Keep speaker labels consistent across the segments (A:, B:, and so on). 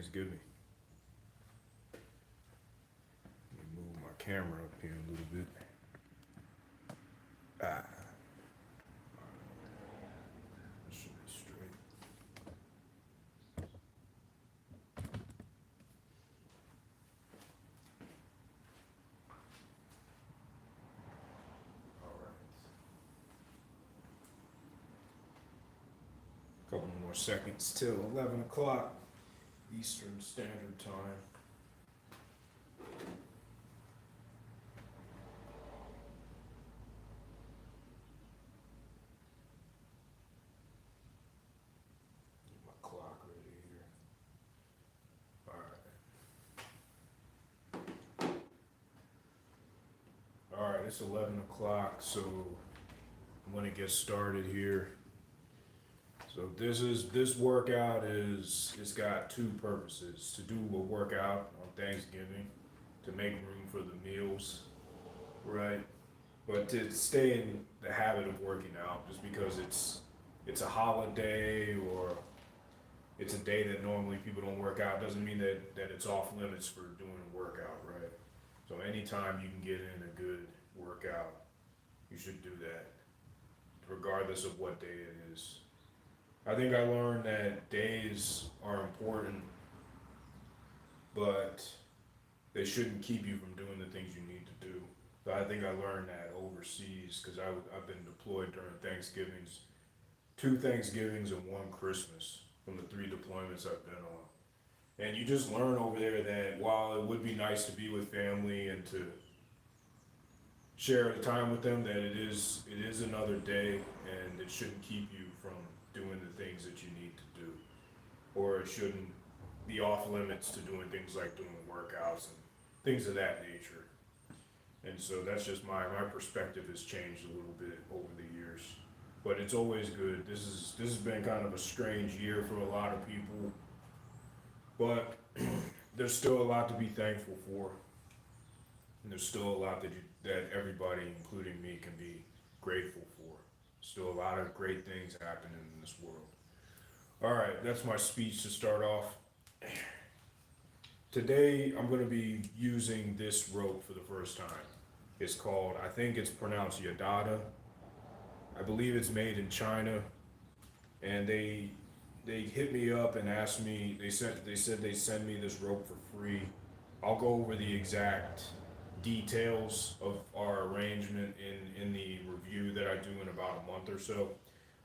A: Thanksgiving. Let me move my camera up here a little bit. Ah, that should be straight. All right. Couple more seconds till 11 o'clock Eastern Standard Time. Get my clock ready here. All right, it's 11 o'clock, so I'm gonna get started here. So this workout it's got two purposes: to do a workout on Thanksgiving, to make room for the meals, right? But to stay in the habit of working out, just because it's a holiday or it's a day that normally people don't work out, doesn't mean that it's off limits for doing a workout, right? So anytime you can get in a good workout, you should do that, regardless of what day it is. I think I learned that days are important, but they shouldn't keep you from doing the things you need to do. So I think I learned that overseas because I've been deployed during Thanksgivings, 2 Thanksgivings and 1 Christmas from the 3 deployments I've been on. And you just learn over there that while it would be nice to be with family and to share the time with them, that it is another day and it shouldn't keep you from doing the things that you need to do, or it shouldn't be off limits to doing things like doing workouts and things of that nature. And so that's just my perspective has changed a little bit over the years, but it's always good. This has been kind of a strange year for a lot of people, but there's still a lot to be thankful for, and there's still a lot that everybody, including me, can be grateful for. Still a lot of great things happening in this world. All right, that's my speech to start off. Today, I'm going to be using this rope for the first time. It's called, I think it's pronounced YIDADA. I believe it's made in China. And they hit me up and asked me, they said they'd send me this rope for free. I'll go over the exact details of our arrangement in the review that I do in about a month or so.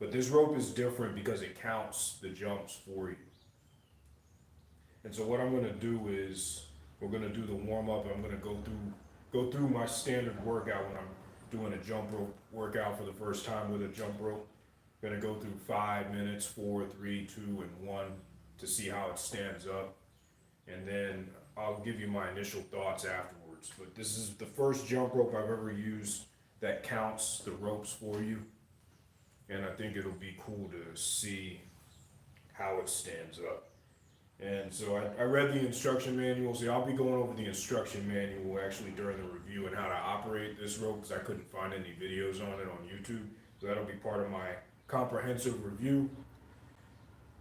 A: But this rope is different because it counts the jumps for you. And so what I'm going to do is we're going to do the warm up. I'm going to go through my standard workout when I'm doing a jump rope workout for the first time with a jump rope. I'm going to go through 5 minutes, 4, 3, 2, and 1 to see how it stands up. And then I'll give you my initial thoughts afterwards. But this is the first jump rope I've ever used that counts the ropes for you. And I think it'll be cool to see how it stands up. And so I read the instruction manual, so I'll be going over the instruction manual actually during the review and how to operate this rope because I couldn't find any videos on it on YouTube. So that'll be part of my comprehensive review.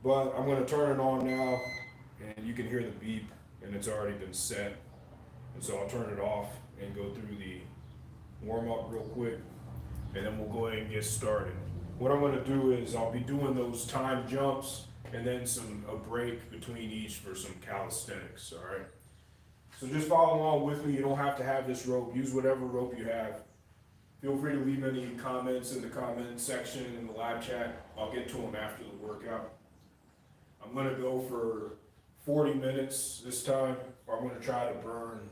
A: But I'm going to turn it on now, and you can hear the beep, and it's already been set. And so I'll turn it off and go through the warm up real quick, and then we'll go ahead and get started. What I'm going to do is I'll be doing those time jumps and then a break between each for some calisthenics, all right? So just follow along with me. You don't have to have this rope. Use whatever rope you have. Feel free to leave any comments in the comment section in the live chat. I'll get to them after the workout. I'm going to go for 40 minutes this time. I'm going to try to burn.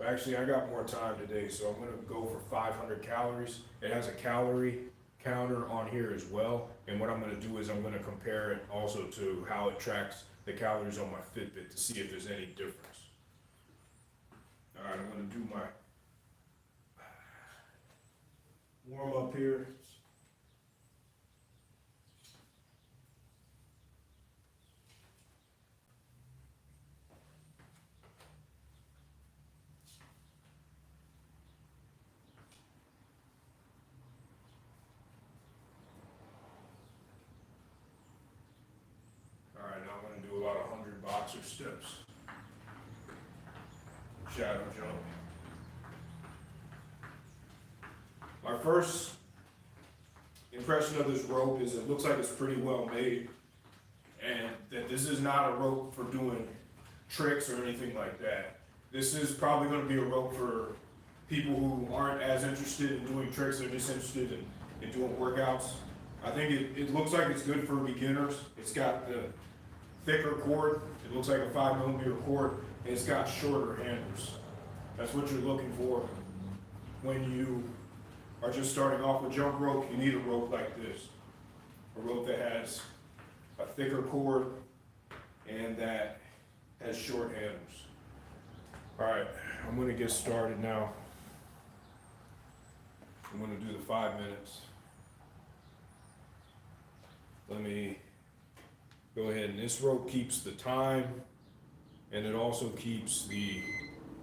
A: Actually, I got more time today, so I'm going to go for 500 calories. It has a calorie counter on here as well, and what I'm going to do is I'm going to compare it also to how it tracks the calories on my Fitbit to see if there's any difference. All right, I'm going to do my warm up here. All right, now I'm going to do about 100 box boxer steps. Shadow jump. My first impression of this rope is it looks like it's pretty well made, and that this is not a rope for doing tricks or anything like that. This is probably going to be a rope for people who aren't as interested in doing tricks, they're just interested in doing workouts. I think it looks like it's good for beginners. It's got the thicker cord, it looks like a 5mm cord, and it's got shorter handles. That's what you're looking for when you are just starting off with jump rope. You need a rope like this, a rope that has a thicker cord and that has short handles. All right, I'm gonna get started now. I'm gonna do the 5 minutes. Let me go ahead, and this rope keeps the time, and it also keeps the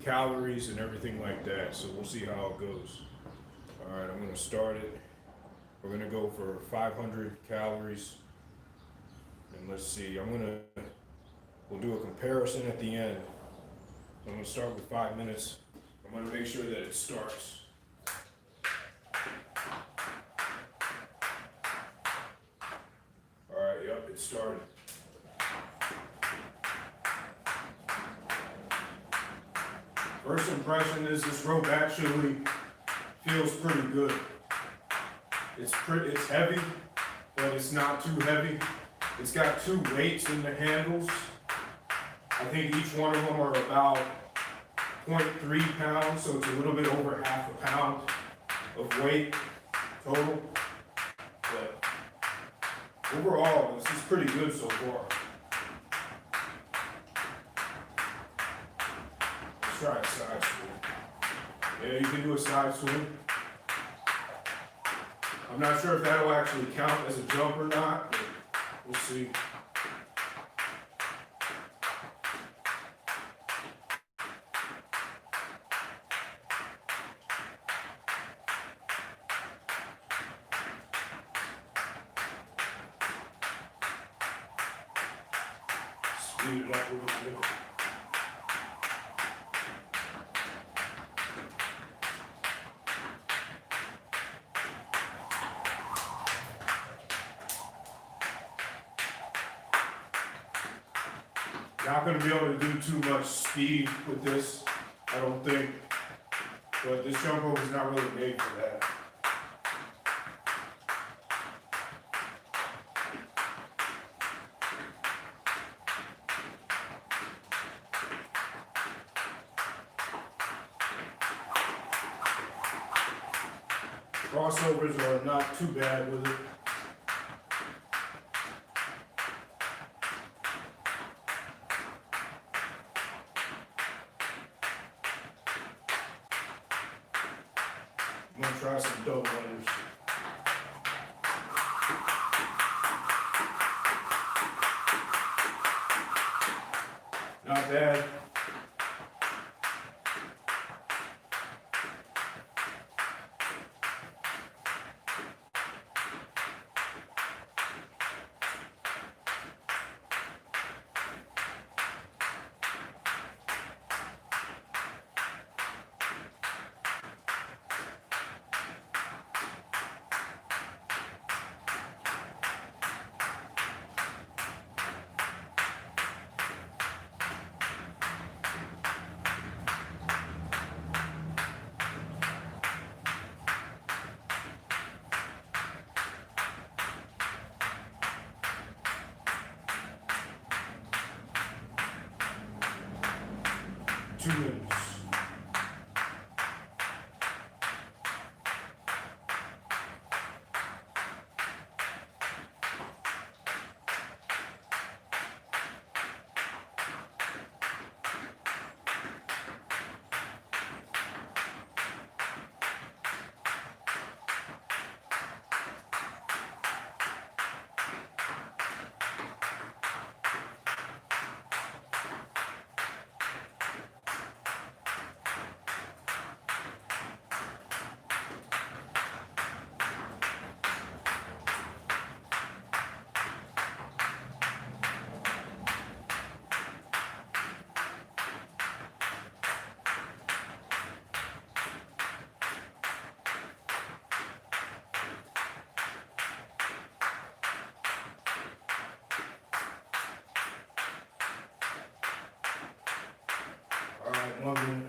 A: calories and everything like that, so we'll see how it goes. All right, I'm gonna start it. We're gonna go for 500 calories, and let's see, we'll do a comparison at the end. I'm gonna start with 5 minutes. I'm gonna make sure that it starts. All right, yep, it started. First impression is this rope actually feels pretty good. It's heavy, but it's not too heavy. It's got 2 weights in the handles. I think each one of them are about 0.3 pounds, so it's a little bit over half a pound of weight total. But overall, this is pretty good so far. Let's try a side swing. Yeah, you can do a side swing. I'm not sure if that'll actually count as a jump or not, but we'll see. Speed it up a little bit. Not going to be able to do too much speed with this, I don't think, but this jump rope is not really made for that. Crossovers are not too bad with it. I'm gonna try some double unders. Not bad. Two minutes. right, 1 minute.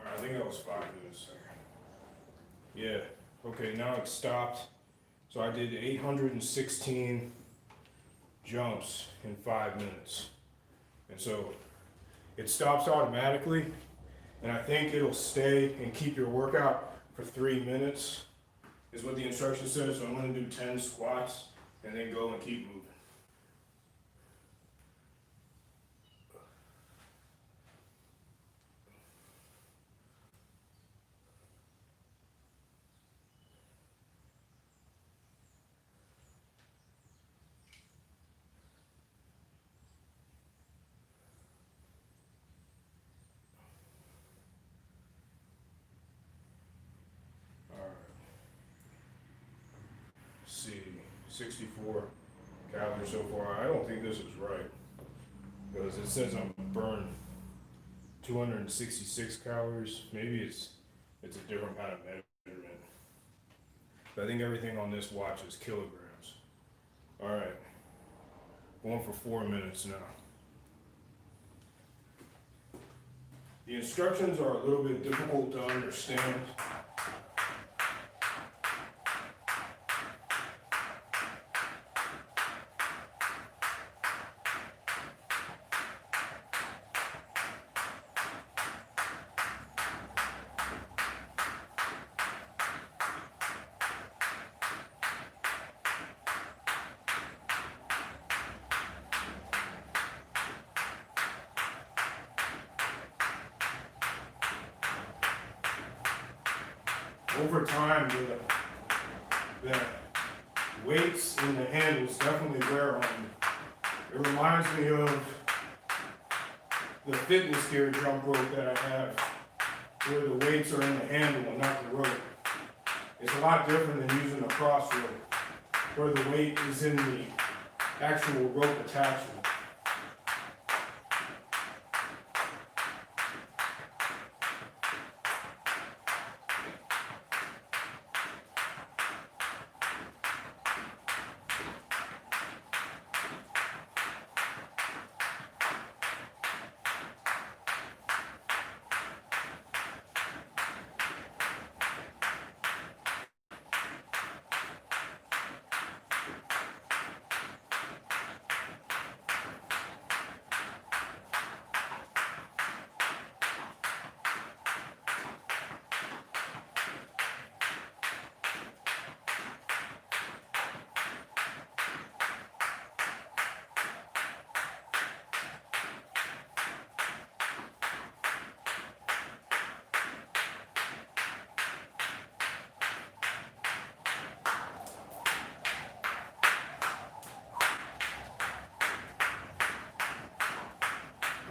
A: I think that was 5 minutes. Yeah, okay, now it stopped. So I did 816 jumps in 5 minutes. And so it stops automatically, and I think it'll stay and keep your workout for 3 minutes, is what the instruction says. So I'm gonna do 10 squats and then go and keep moving. See, 64 calories so far. I don't think this is right, because it says I'm burned 266 calories. Maybe it's a different kind of measurement. But I think everything on this watch is kilograms. All right, going for 4 minutes now. The instructions are a little bit difficult to understand. Over time, the weights in the handles definitely wear on me. It reminds me of the fitness gear jump rope that I have, where the weights are in the handle and not the rope. It's a lot different than using a cross rope, where the weight is in the actual rope attachment.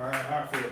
A: All right, halfway.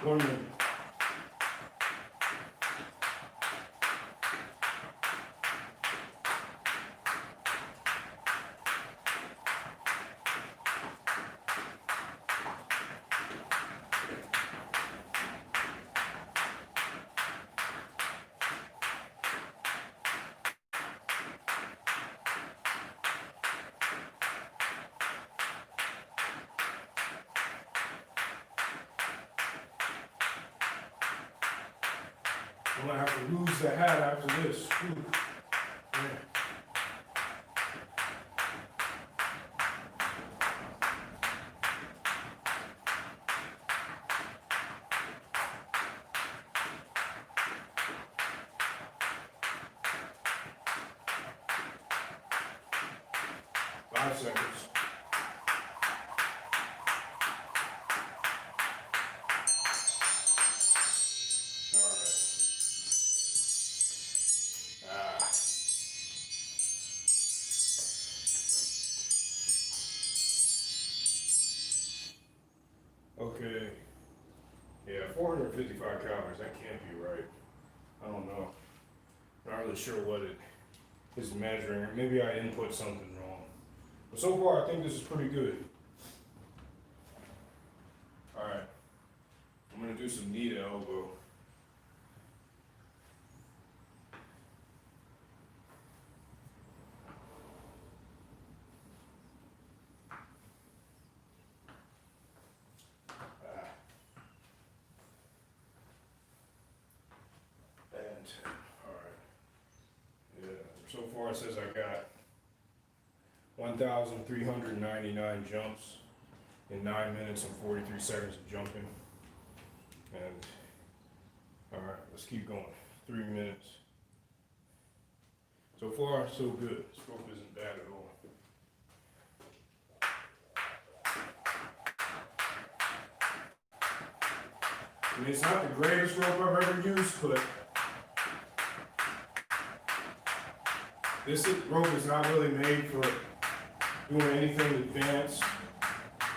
A: 1 minute. I'm gonna have to lose the hat after this. Whew. Yeah. Five seconds. Okay. Yeah, 455 calories. That can't be right. I don't know. Not really sure what it is measuring. Maybe I input something wrong. But so far, I think this is pretty good. All right. I'm gonna do some knee to elbow. All right. Yeah. So far, it says I got 1,399 jumps in 9 minutes and 43 seconds of jumping. And all right, let's keep going. 3 minutes. So far, so good. This rope isn't bad at all. I mean, it's not the greatest rope I've ever used, but this rope is not really made for doing anything advanced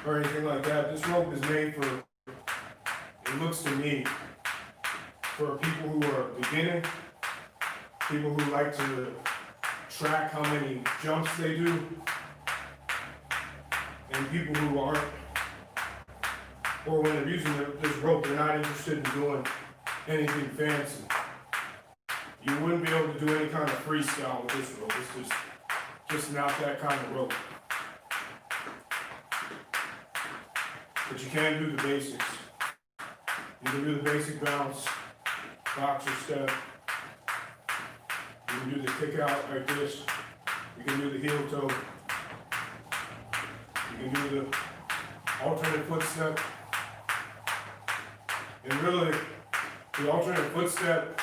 A: or anything like that. This rope is made for, it looks to me, for people who are beginning, people who like to track how many jumps they do, and people who aren't, or when they're using this rope, they're not interested in doing anything fancy. You wouldn't be able to do any kind of freestyle with this rope. It's just not that kind of rope. But you can do the basics. You can do the basic bounce, boxer step. You can do the kick out like this. You can do the heel toe. You can do the alternate foot step. And really, the alternate foot step,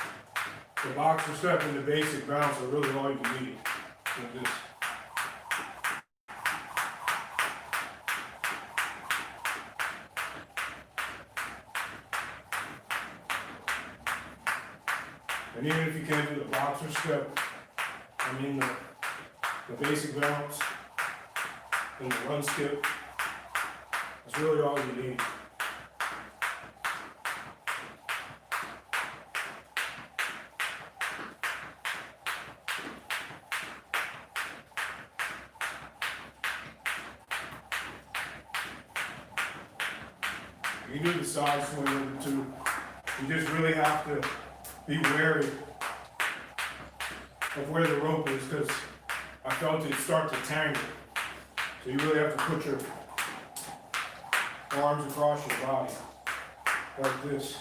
A: the boxer step, and the basic bounce are really all you need with this. And even if you can't do the boxer step, I mean the basic bounce and the run skip, that's really all you need. You can do the side swing with it too. You just really have to be wary of where the rope is, because I felt it start to tangle. So you really have to put your arms across your body like this.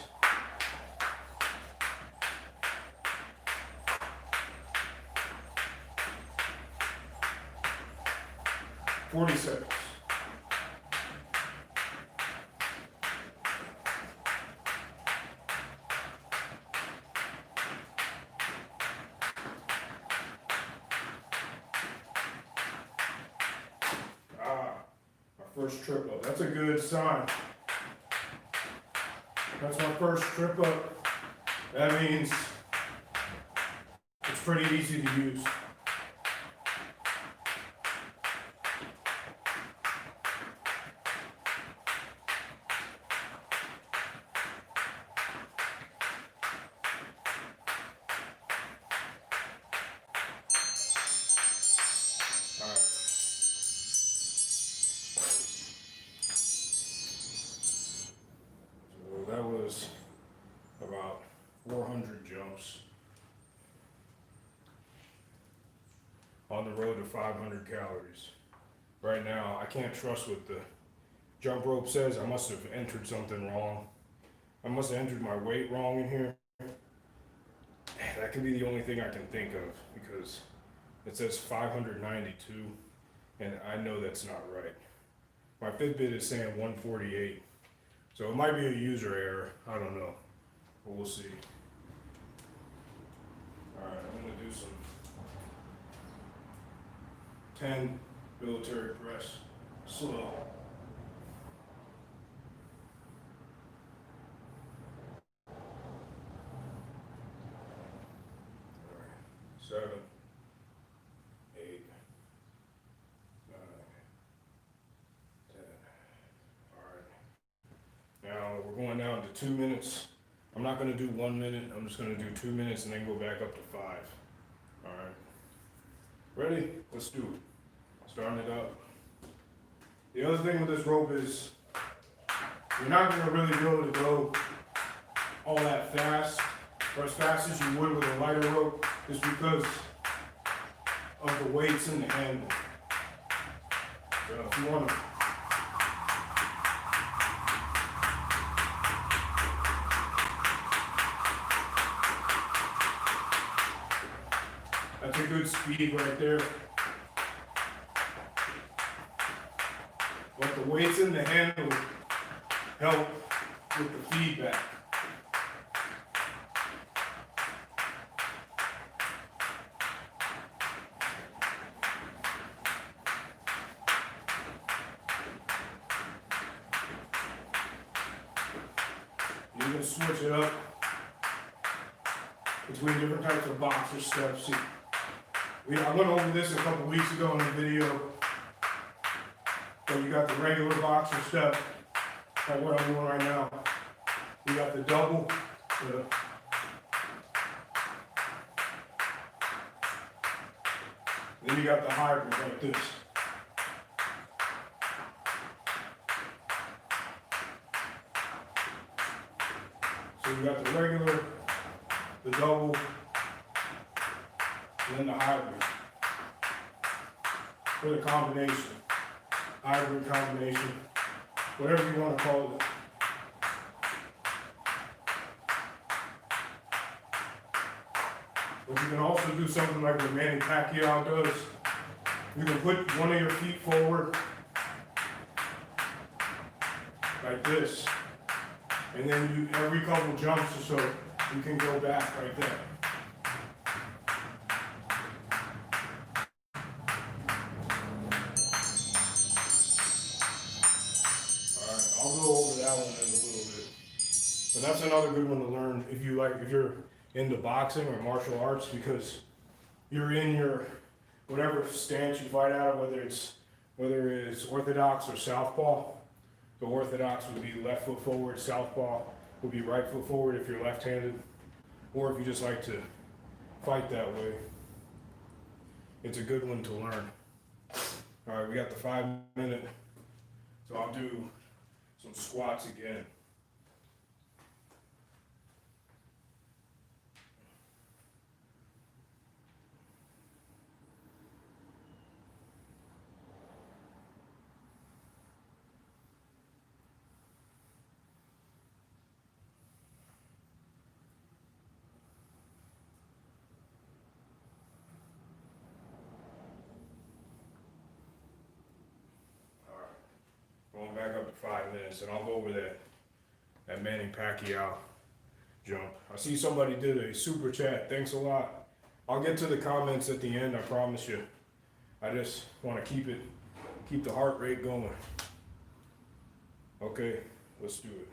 A: "40 seconds. First trip up. That's a good sign. That's my first trip up. That means it's pretty easy to use. 500 calories. Right now, I can't trust what the jump rope says. I must have entered something wrong. I must have entered my weight wrong in here. That could be the only thing I can think of because it says 592 and I know that's not right. My Fitbit is saying 148. So it might be a user error. I don't know. But we'll see. Alright, I'm going to do some 10 military press slow. Alright, 7, 8, 9, 10. Alright. Now we're going down to 2 minutes. I'm not going to do 1 minute. I'm just going to do 2 minutes and then go back up to 5. Alright. Ready? Let's do it. Starting it up. The other thing with this rope is you're not going to really be able to go all that fast or as fast as you would with a lighter rope just because of the weights in the handle. So if you want to that's a good speed right there. But the weights in the handle help with the feedback. You can switch it up between different types of boxer steps. See, I went over this a couple weeks ago in a video. So you got the regular boxer step, like what I'm doing right now. You got the double, then you got the hybrid like this. So you got the regular, the double, and then the hybrid for the combination. Hybrid combination, whatever you want to call it. But you can also do something like what Manny Pacquiao does. You can put one of your feet forward, like this, and then every couple jumps or so, you can go back right there. I'll go over that one in a little bit. But that's another good one to learn if you're into boxing or martial arts, because you're in your whatever stance you fight out of, whether it's orthodox or southpaw. The orthodox would be left foot forward, southpaw would be right foot forward if you're left-handed, or if you just like to fight that way. It's a good one to learn. All right, we got the 5 minute, so I'll do some squats again. Going back up to 5 minutes, and I'll go over that Manny Pacquiao jump. I see somebody did a super chat. Thanks a lot. I'll get to the comments at the end, I promise you. I just want to keep the heart rate going. Okay, let's do it.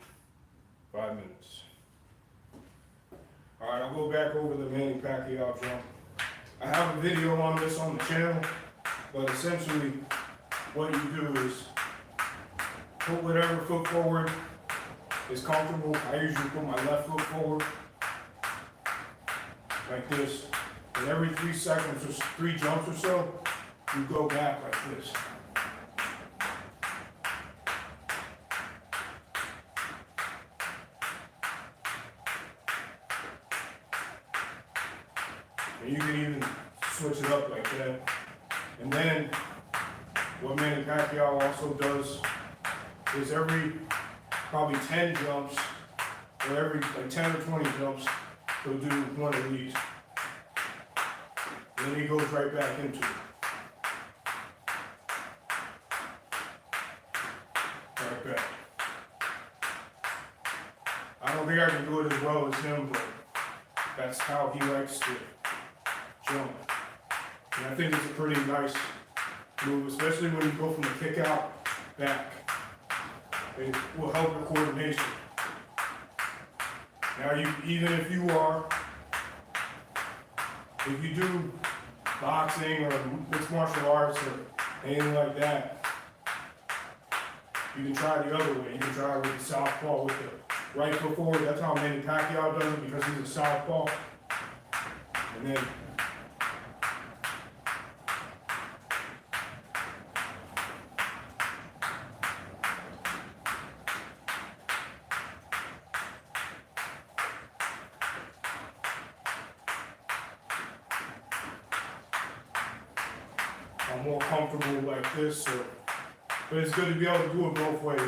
A: 5 minutes. All right, I'll go back over the Manny Pacquiao jump. I have a video on this on the channel, but essentially what you do is put whatever foot forward is comfortable. I usually put my left foot forward like this. And every 3 seconds or 3 jumps or so, you go back like this. And you can even switch it up like that. And what Manny Pacquiao also does is every probably 10 jumps, or every like 10 or 20 jumps, he'll do one of these. And then he goes right back into it. Right back. I don't think I can do it as well as him, but that's how he likes to jump. And I think it's a pretty nice move, especially when you go from the kick out back. It will help your coordination. Now, even if you do boxing or mixed martial arts or anything like that, you can try the other way. You can try with the southpaw with the right foot forward. That's how Manny Pacquiao does it because he's a southpaw. And then I'm more comfortable like this, but it's good to be able to do it both ways.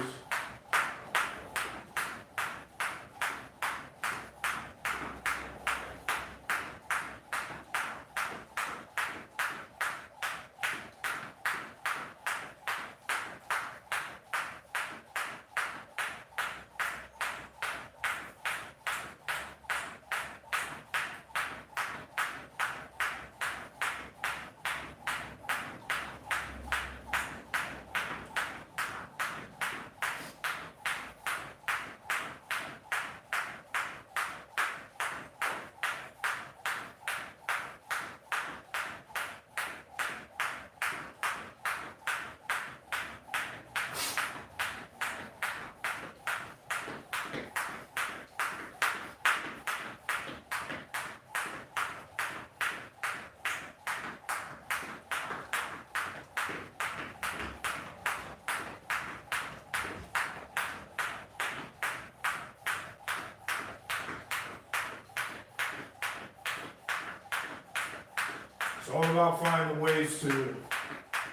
A: It's all about finding ways to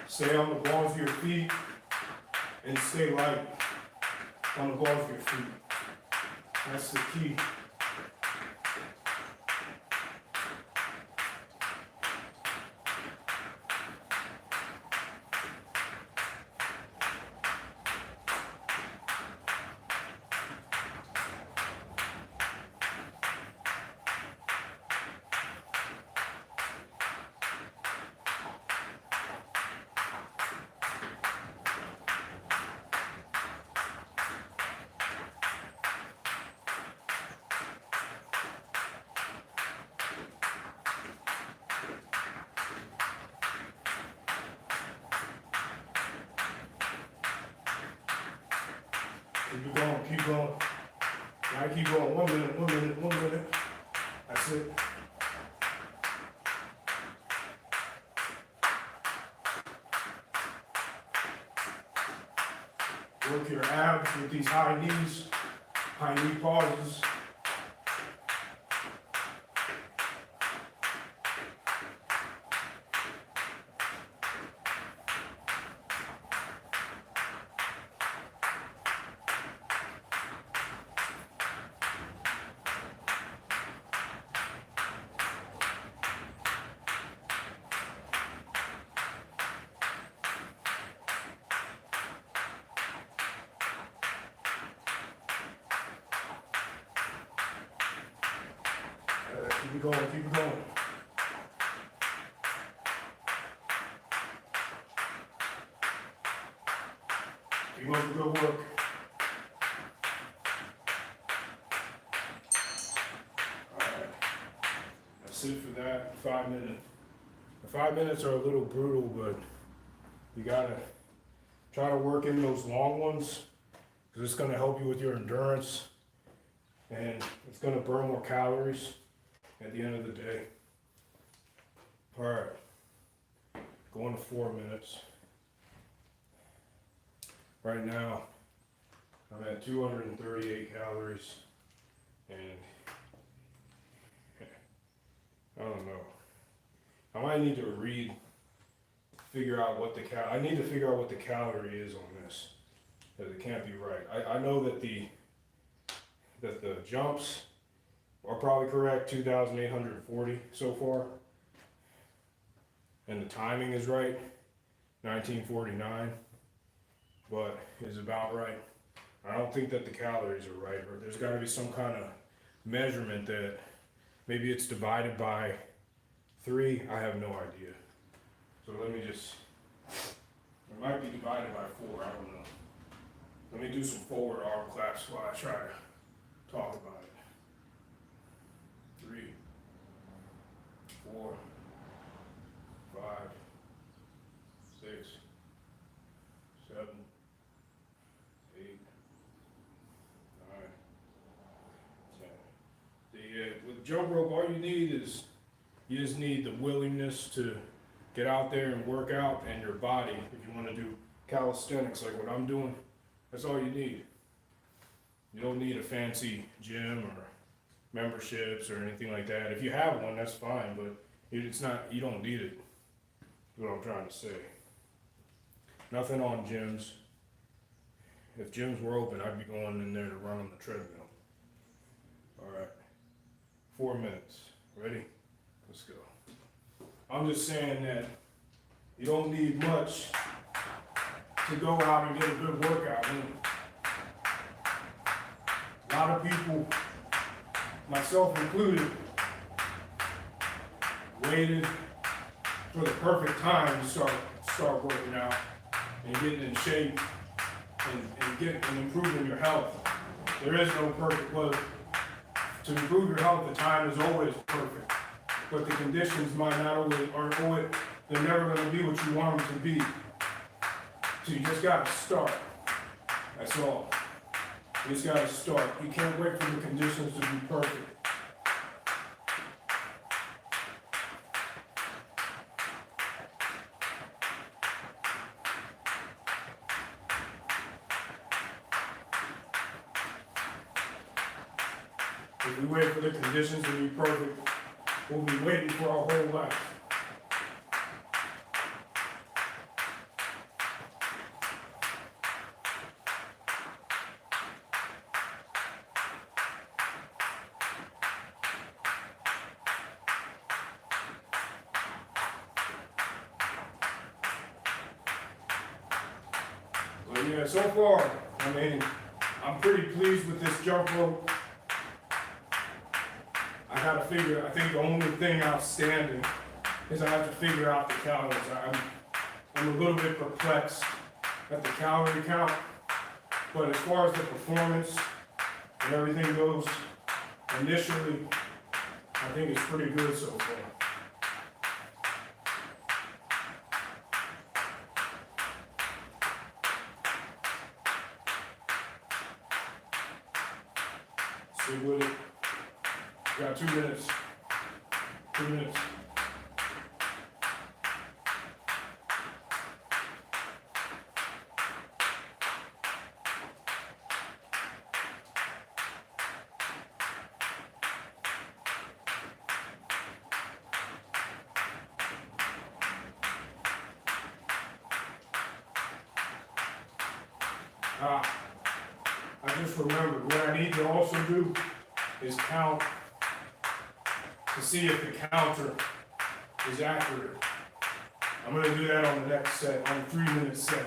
A: stay on the balls of your feet and stay light on the balls of your feet. That's the key. Keep going, keep going. Now keep going. 1 minute, 1 minute, 1 minute. That's it. Work your abs with these high knees, high knee pauses. Keep it going, keep it going. Keep up the good work. Alright. That's it for that 5 minutes. The 5 minutes are a little brutal, but you gotta try to work in those long ones because it's gonna help you with your endurance and it's gonna burn more calories at the end of the day. All right, going to 4 minutes. Right now, I'm at 238 calories, and I don't know. I might need to figure out what the I need to figure out what the calorie is on this, because it can't be right. I know that the jumps are probably correct, 2,840 so far, and the timing is right, 1949, but it's about right. I don't think that the calories are right, or there's got to be some kind of measurement that maybe it's divided by 3. I have no idea. So let me just, it might be divided by 4, I don't know. Let me do some forward arm claps while I try to talk about it. 3, 4, 5, 6, 7, 8, 9, 10. With jump rope, all you need is, you just need the willingness to get out there and work out, and your body. If you want to do calisthenics like what I'm doing, that's all you need. You don't need a fancy gym or memberships or anything like that. If you have one, that's fine, but it's not, you don't need it. That's what I'm trying to say. Nothing on gyms. If gyms were open, I'd be going in there to run on the treadmill. All right, 4 minutes. Ready? Let's go. I'm just saying that you don't need much to go out and get a good workout in. A lot of people, myself included, waited for the perfect time to start working out and getting in shape and improving your health. There is no perfect way. To improve your health, the time is always perfect. But the conditions might not always, they're never going to be what you want them to be. So you just got to start. That's all. You just got to start. You can't wait for the conditions to be perfect. If we wait for the conditions to be perfect, we'll be waiting for our whole life. But yeah, so far, I mean, I'm pretty pleased with this jump rope. I think the only thing outstanding is I have to figure out the calories. I'm a little bit perplexed at the calorie count, but as far as the performance and everything goes, initially, I think it's pretty good so far. Stay with it. Got 2 minutes. 2 minutes. I just remembered what I need to also do is count to see if the counter is accurate. I'm going to do that on the next set, on the 3-minute set.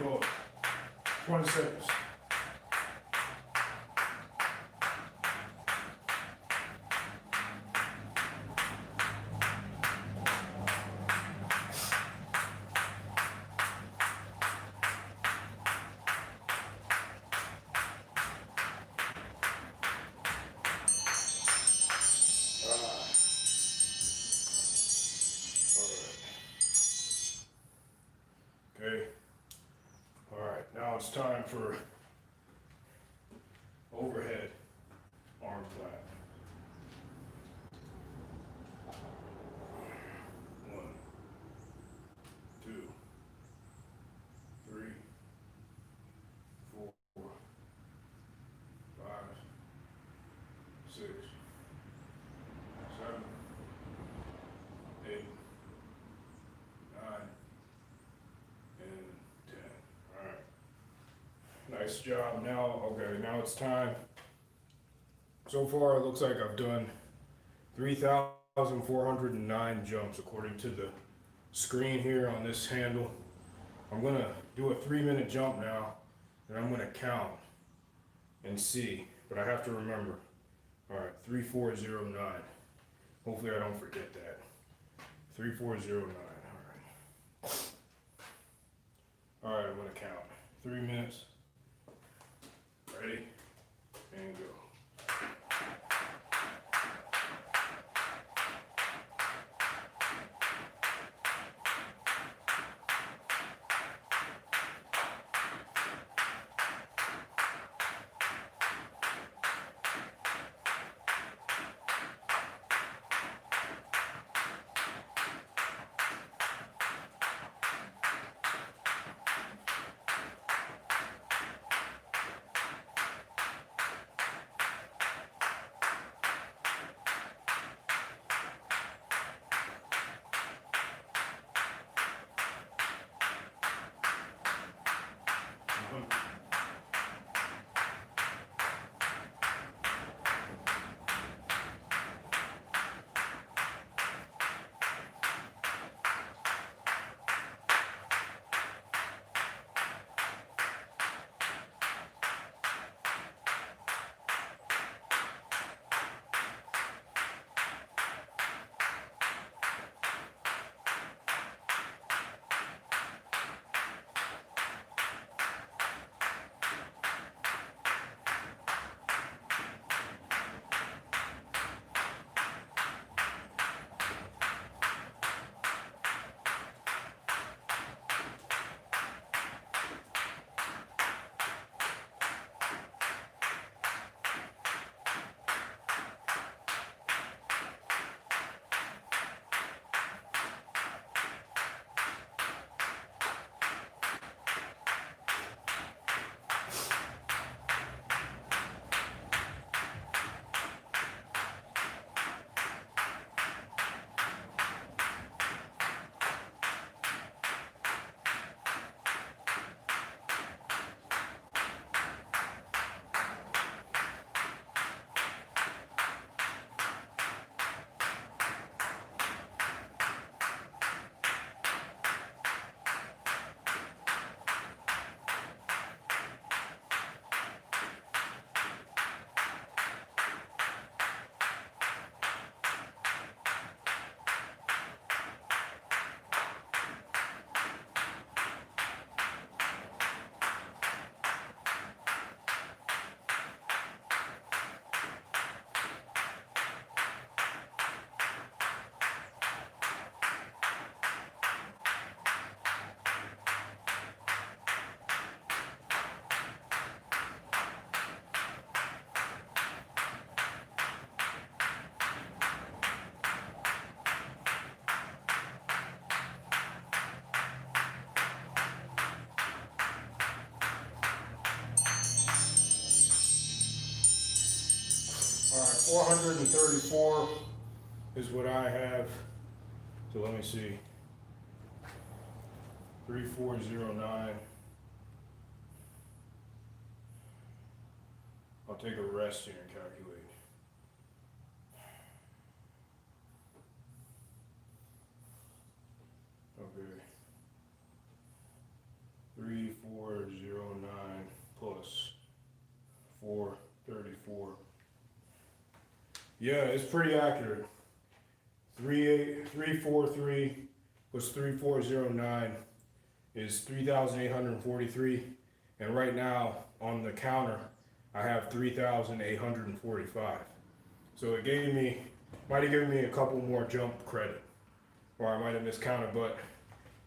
A: going. 20 seconds. Okay. All right. Now it's time for overhead arm flat. 1, 2, 3, 4, 5, 6, 7, 8, 9, and 10. All right. Nice job. Now, okay, now it's time. So far, it looks like I've done 3,409 jumps according to the screen here on this handle. I'm gonna do a 3-minute jump now, and I'm gonna count and see, but I have to remember. All right, 3,409. Hopefully I don't forget that. 3,409, all right. All right, I'm gonna count. 3 minutes. Ready? And go. All right, 434 is what I have. So let me see. 3,409. I'll take a rest here and calculate. Okay. 3, 4, Yeah, it's pretty accurate. 343 was 3409 is 3,843, and right now on the counter I have 3,845. So it might have given me a couple more jump credit, or I might have miscounted, but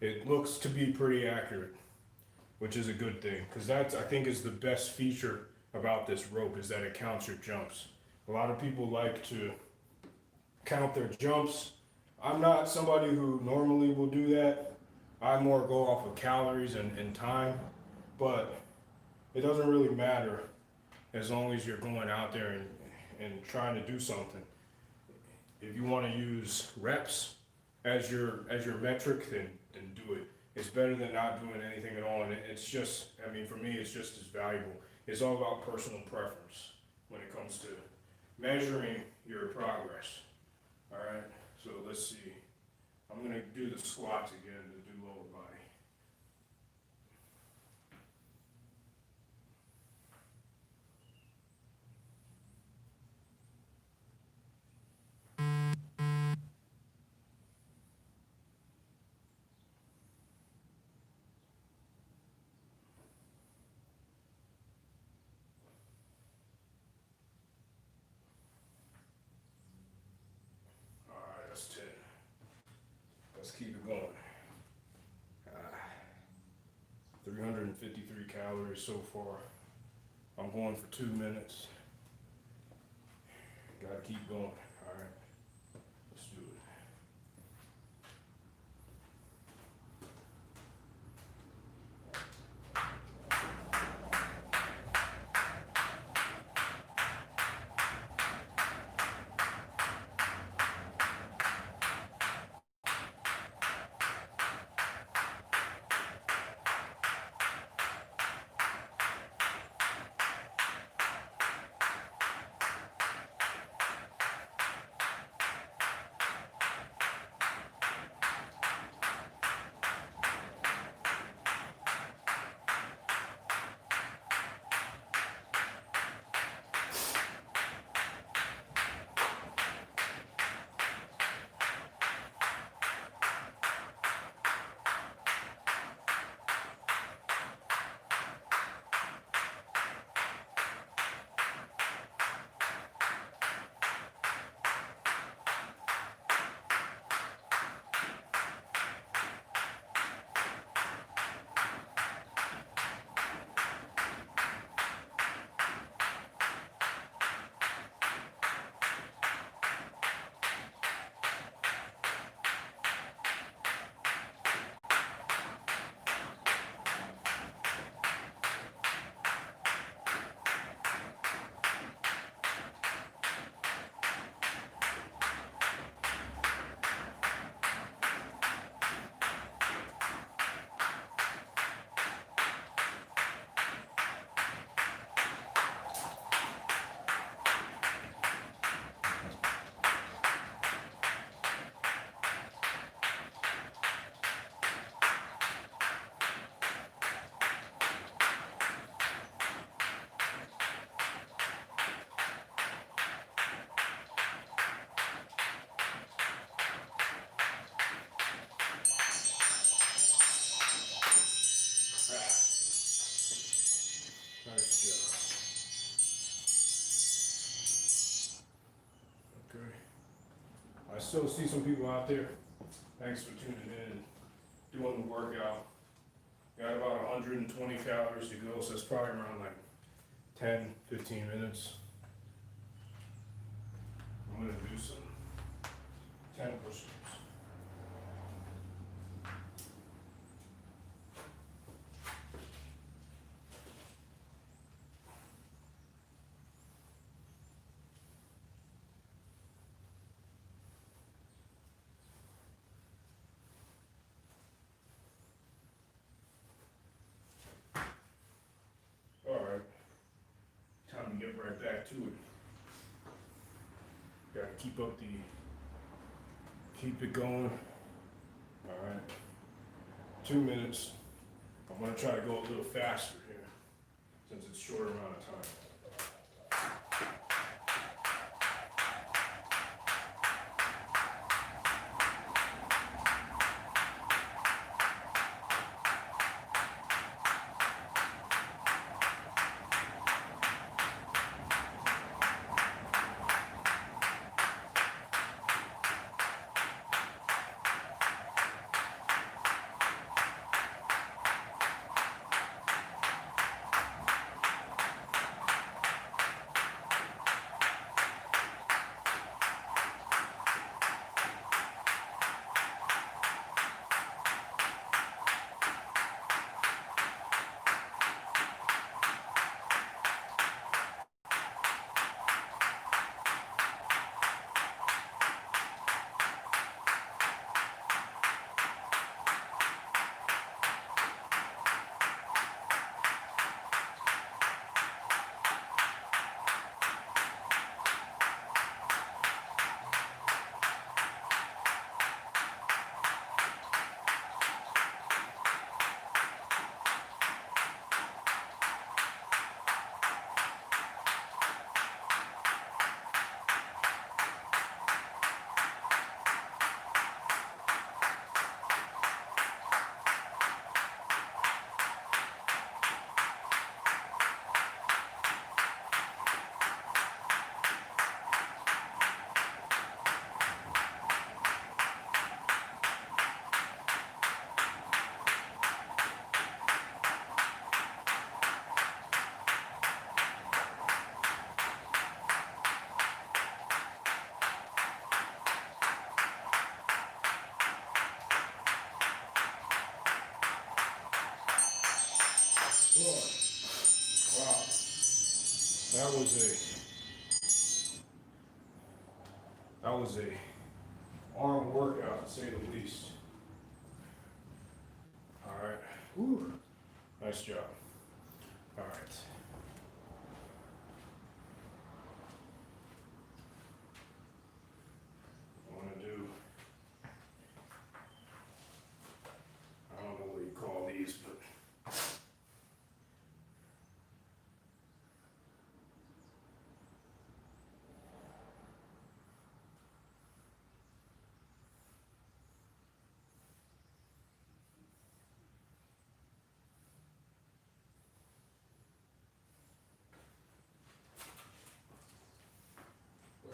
A: it looks to be pretty accurate, which is a good thing, because that's, I think, is the best feature about this rope, is that it counts your jumps. A lot of people like to count their jumps. I'm not somebody who normally will do that. I more go off of calories and time, but it doesn't really matter as long as you're going out there and trying to do something. If you want to use reps as your metric, then do it. It's better than not doing anything at all, and it's just, I mean, for me, it's just as valuable. It's all about personal preference when it comes to measuring your progress. All right, so let's see. I'm gonna do the squats again to do lower body. All right, that's 10. Let's keep it going. 353 calories so far. I'm going for 2 minutes. Gotta keep going. All right, let's do it. Nice job. Okay. I still see some people out there. Thanks for tuning in, doing the workout. Got about 120 calories to go, so it's probably around like 10, 15 minutes. I'm gonna do some 10 push-ups. All right, time to get right back to it. Gotta keep it going. All right, 2 minutes. I'm gonna try to go a little faster here, since it's a shorter amount of time. Boy, wow. That was a arm workout to say the least. All right. Whew. Nice job. All right. I want to do, I don't know what you call these, but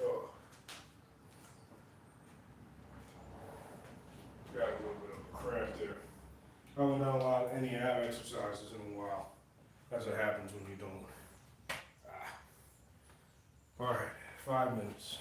A: oh, got a little bit of a cramp there. I haven't done a lot of any ab exercises in a while. That's what happens when you don't. All right, 5 minutes.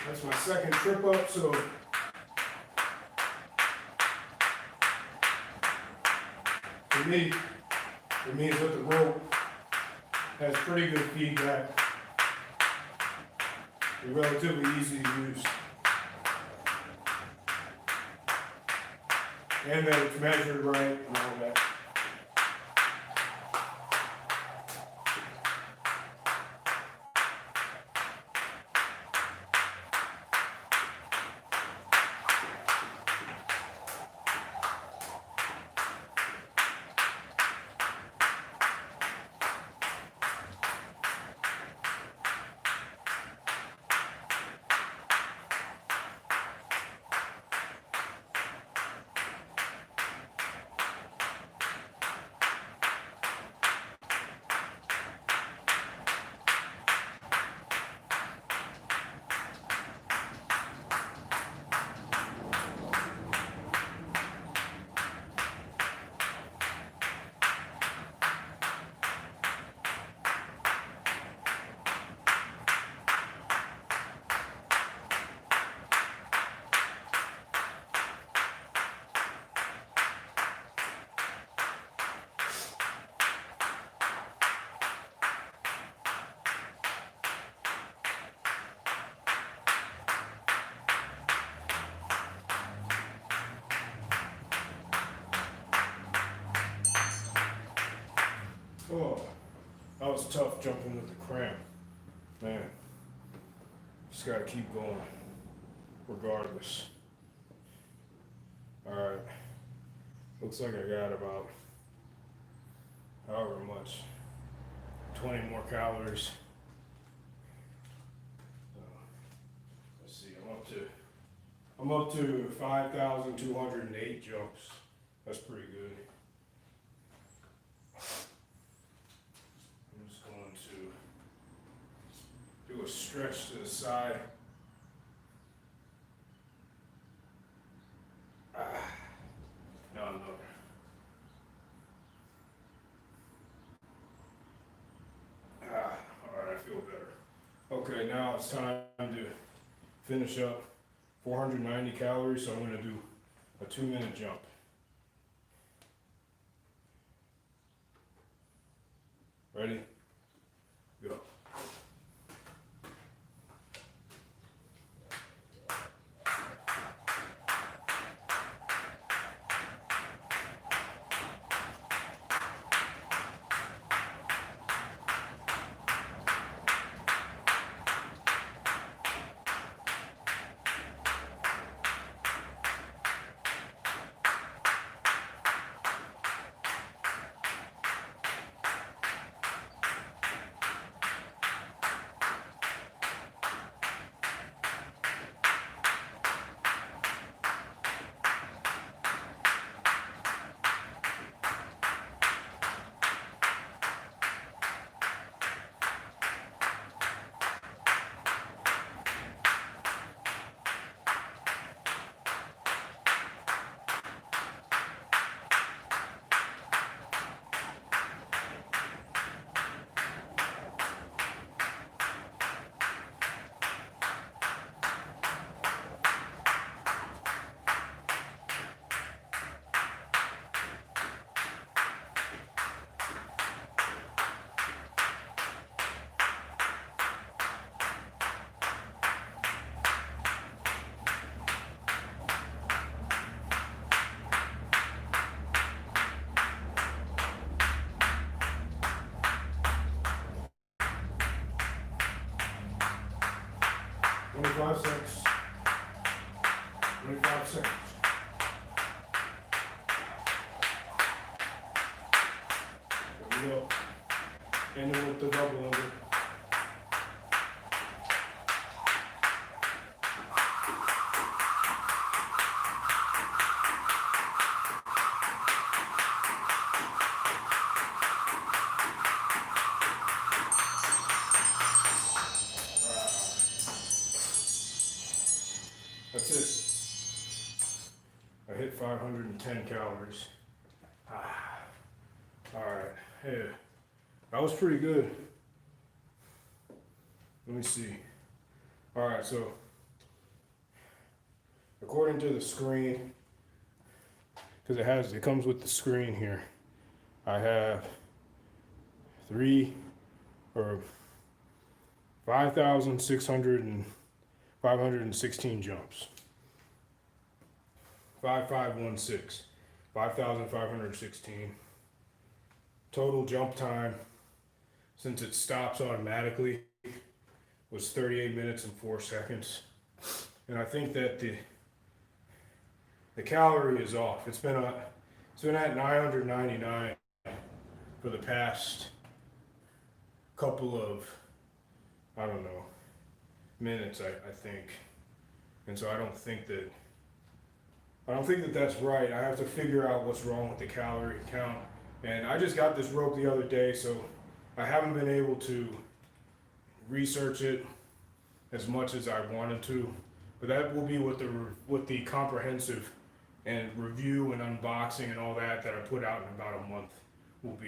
A: That's my second trip up, so for me, it means that the rope has pretty good feedback. It's relatively easy to use. And that it's measured right and all that. That was tough jumping with the cramp. Man, just gotta keep going, regardless. Alright, looks like I got about however much, 20 more calories. Let's see, I'm up to 5,208 jumps. That's pretty good. I'm just going to do a stretch to the side. Now another. Alright, I feel better. Okay, now it's time to finish up 490 calories, so I'm going to do a 2-minute jump. Ready? Go. Five seconds. 25 seconds. There we go. Ending with the double under. That's it. I hit 510 calories. Alright, yeah, that was pretty good. Let me see. Alright, so according to the screen, because it comes with the screen here, I have 5,516 jumps. 5516. 5,516. Total jump time, since it stops automatically, was 38 minutes and 4 seconds. And I think that the calorie is off. It's been at 999 for the past couple of, I don't know, minutes, I think. And so I don't think that that's right. I have to figure out what's wrong with the calorie count. And I just got this rope the other day, so I haven't been able to research it as much as I wanted to. But that will be with the comprehensive and review and unboxing and all that I put out in about a month.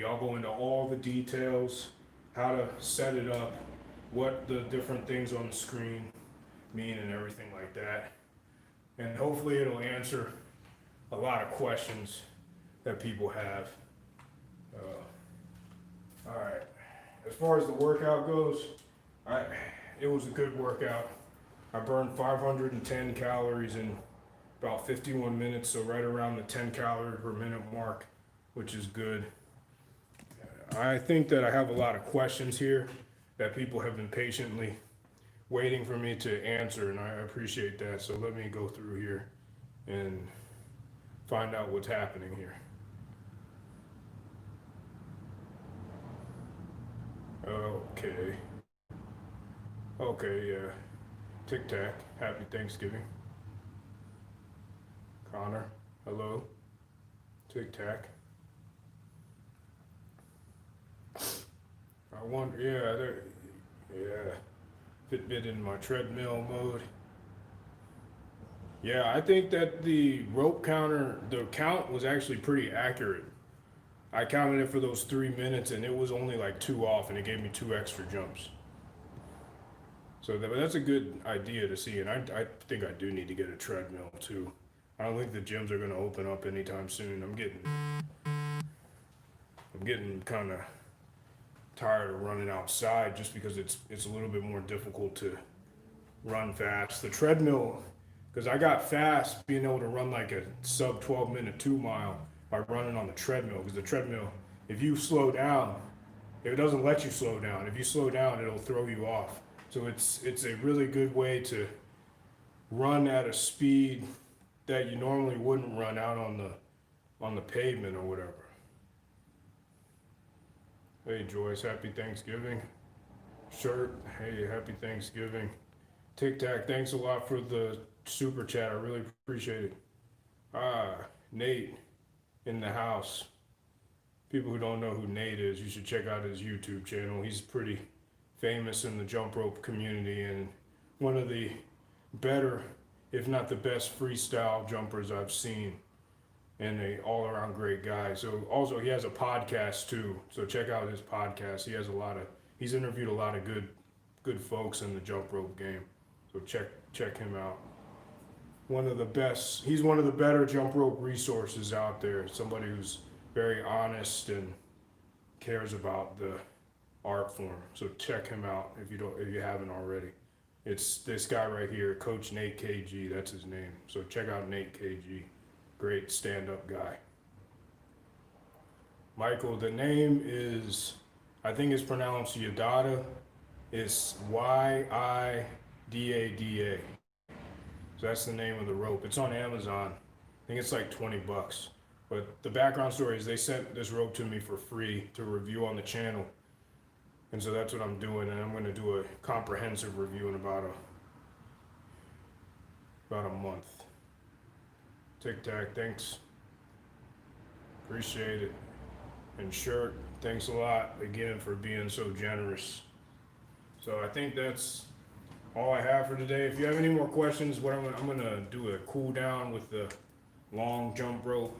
A: I'll go into all the details, how to set it up, what the different things on the screen mean and everything like that. And hopefully it'll answer a lot of questions that people have. All right, as far as the workout goes, it was a good workout. I burned 510 calories in about 51 minutes, so right around the 10 calorie per minute mark, which is good. I think that I have a lot of questions here that people have been patiently waiting for me to answer, and I appreciate that. So let me go through here and find out what's happening here. Okay. Okay, yeah. Tic Tac, happy Thanksgiving. Connor, hello. Tic Tac. I wonder, yeah, Fitbit in my treadmill mode. Yeah, I think that the rope counter, the count was actually pretty accurate. I counted it for those 3 minutes and it was only like 2 off and it gave me 2 extra jumps. So that's a good idea to see, and I think I do need to get a treadmill too. I don't think the gyms are gonna open up anytime soon. I'm getting kind of tired of running outside just because it's a little bit more difficult to run fast. The treadmill, because I got fast being able to run like a sub 12-minute 2 mile by running on the treadmill. Because the treadmill, if you slow down, it doesn't let you slow down. If you slow down, it'll throw you off. So it's a really good way to run at a speed that you normally wouldn't run out on the pavement or whatever. Hey Joyce, happy Thanksgiving. Shirt, hey, happy Thanksgiving. Tic Tac, thanks a lot for the super chat. I really appreciate it. Nate in the house. People who don't know who Nate is, you should check out his YouTube channel. He's pretty famous in the jump rope community and one of the better, if not the best, freestyle jumpers I've seen, and a all-around great guy. So also he has a podcast too, so check out his podcast. He's interviewed a lot of good folks in the jump rope game, so check him out. He's one of the better jump rope resources out there. Somebody who's very honest and cares about the art form. So check him out if you haven't already. It's this guy right here, Coach Nate KG, that's his name. So check out Nate KG. Great stand-up guy. Michael, the name is, I think it's pronounced YIDADA. It's YIDADA. So that's the name of the rope. It's on Amazon. I think it's like 20 bucks. But the background story is they sent this rope to me for free to review on the channel. And so that's what I'm doing, and I'm going to do a comprehensive review in about a month. Tic Tac, thanks. Appreciate it. And Shirt, thanks a lot again for being so generous. So I think that's all I have for today. If you have any more questions, I'm going to do a cool down with the long jump rope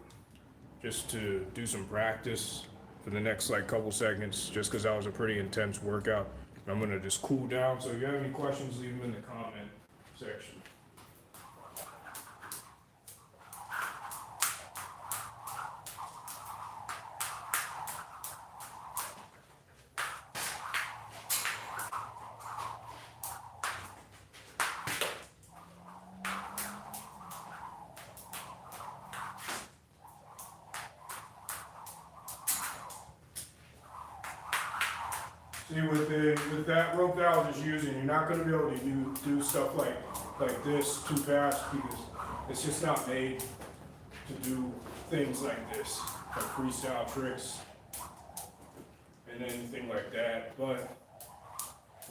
A: just to do some practice for the next like couple seconds, just because that was a pretty intense workout. I'm gonna just cool down. So if you have any questions, leave them in the comment section. See, with that rope that I was just using, you're not going to be able to do stuff like this too fast because it's just not made to do things like this, like freestyle tricks and anything like that. But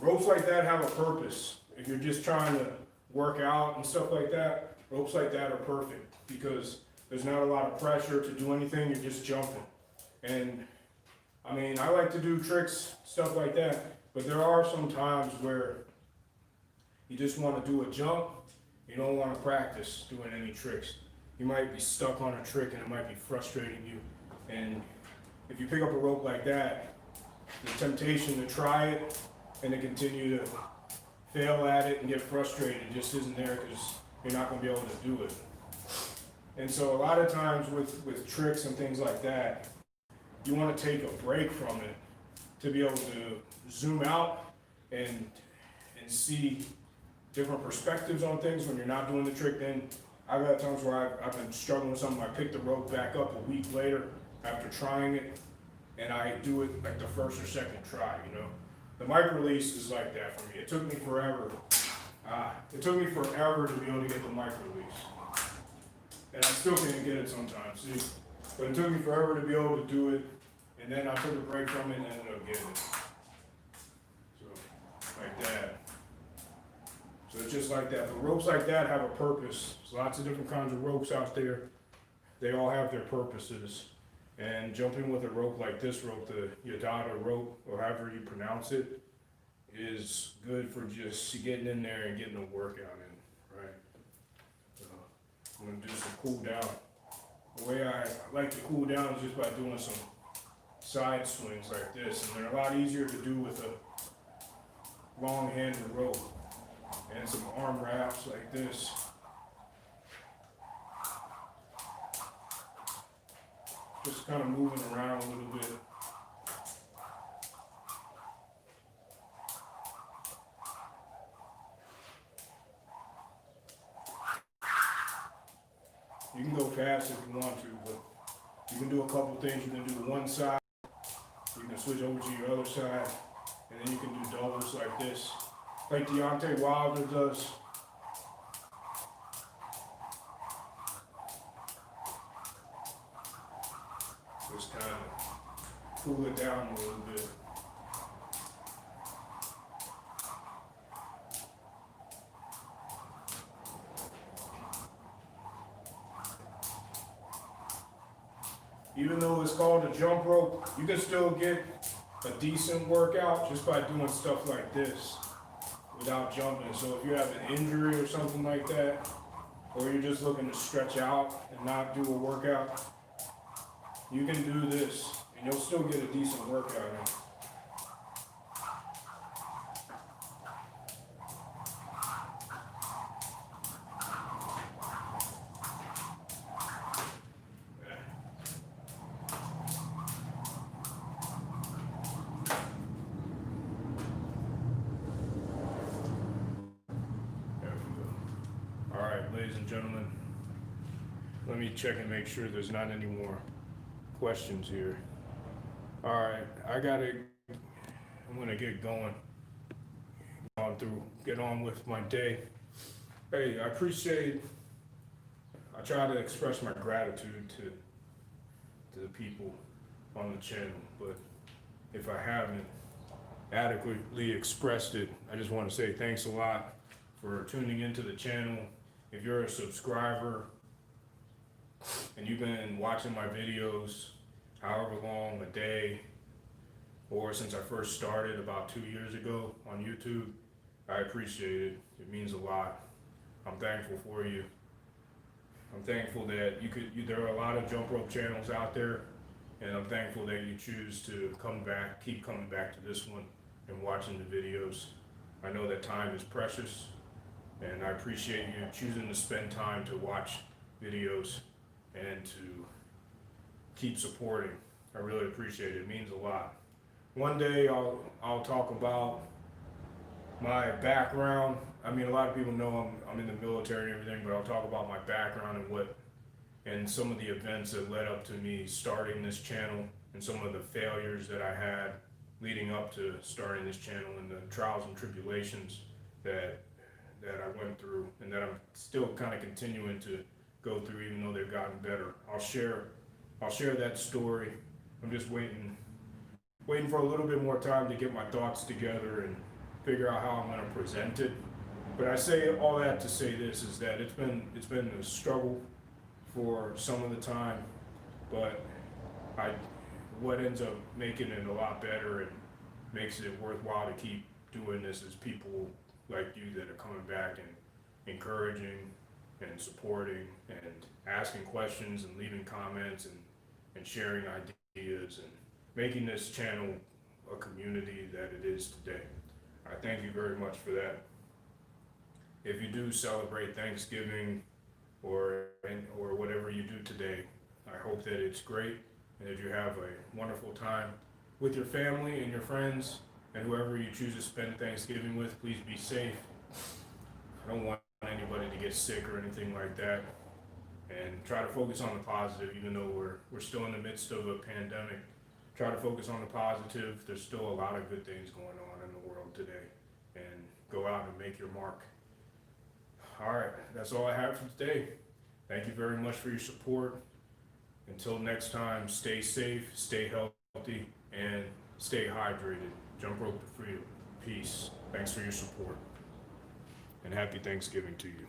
A: ropes like that have a purpose. If you're just trying to work out and stuff like that, ropes like that are perfect because there's not a lot of pressure to do anything, you're just jumping. And I mean, I like to do tricks, stuff like that, but there are some times where you just want to do a jump, you don't want to practice doing any tricks. You might be stuck on a trick and it might be frustrating you. And if you pick up a rope like that, the temptation to try it and to continue to fail at it and get frustrated just isn't there because you're not going to be able to do it. And so a lot of times with tricks and things like that, you want to take a break from it to be able to zoom out and see different perspectives on things when you're not doing the trick. Then I've had times where I've been struggling with something. I pick the rope back up a week later after trying it, and I do it like the first or second try, you know. The mic release is like that for me. It took me forever. It took me forever to be able to get the mic release. And I still can't get it sometimes, see? But it took me forever to be able to do it, and then I took a break from it and ended up getting it. So, like that. So it's just like that. But ropes like that have a purpose. There's lots of different kinds of ropes out there. They all have their purposes. And jumping with a rope like this rope, the YIDADA rope, or however you pronounce it, is good for just getting in there and getting a workout in, right? So I'm gonna do some cool down. The way I like to cool down is just by doing some side swings like this, and they're a lot easier to do with a long-handed rope and some arm wraps like this. Just kind of moving around a little bit. You can go fast if you want to, but you can do a couple things. You can do one side, you can switch over to your other side, and then you can do doubles like this, like Deontay Wilder does. Just kind of cool it down a little bit. Even though it's called a jump rope, you can still get a decent workout just by doing stuff like this without jumping. So if you have an injury or something like that, or you're just looking to stretch out and not do a workout, you can do this and you'll still get a decent workout in. Ladies and gentlemen, let me check and make sure there's not any more questions here. All right, I'm gonna get going, get on with my day. Hey, I try to express my gratitude to the people on the channel, but if I haven't adequately expressed it, I just want to say thanks a lot for tuning into the channel. If you're a subscriber and you've been watching my videos however long, a day, or since I first started about 2 years ago on YouTube, I appreciate it. It means a lot. I'm thankful for you. I'm thankful that there are a lot of jump rope channels out there, and I'm thankful that you choose to keep coming back to this one and watching the videos. I know that time is precious, and I appreciate you choosing to spend time to watch videos and to keep supporting. I really appreciate it. It means a lot. One day I'll talk about my background. I mean, a lot of people know I'm in the military and everything, but I'll talk about my background and some of the events that led up to me starting this channel, and some of the failures that I had leading up to starting this channel, and the trials and tribulations that I went through, and that I'm still kind of continuing to go through, even though they've gotten better. I'll share that story. I'm just waiting for a little bit more time to get my thoughts together and figure out how I'm going to present it. But I say all that to say this, is that it's been a struggle for some of the time, but what ends up making it a lot better and makes it worthwhile to keep doing this is people like you that are coming back and encouraging and supporting and asking questions and leaving comments and sharing ideas and making this channel a community that it is today. I thank you very much for that. If you do celebrate Thanksgiving or whatever you do today, I hope that it's great and that you have a wonderful time with your family and your friends, and whoever you choose to spend Thanksgiving with. Please be safe. I don't want anybody to get sick or anything like that. And try to focus on the positive, even though we're still in the midst of a pandemic. try to focus on the positive. There's still a lot of good things going on in the world today, and go out and make your mark. All right, that's all I have for today. Thank you very much for your support. Until next time, stay safe, stay healthy, and stay hydrated. Jump rope to freedom. Peace. Thanks for your support. And happy Thanksgiving to you.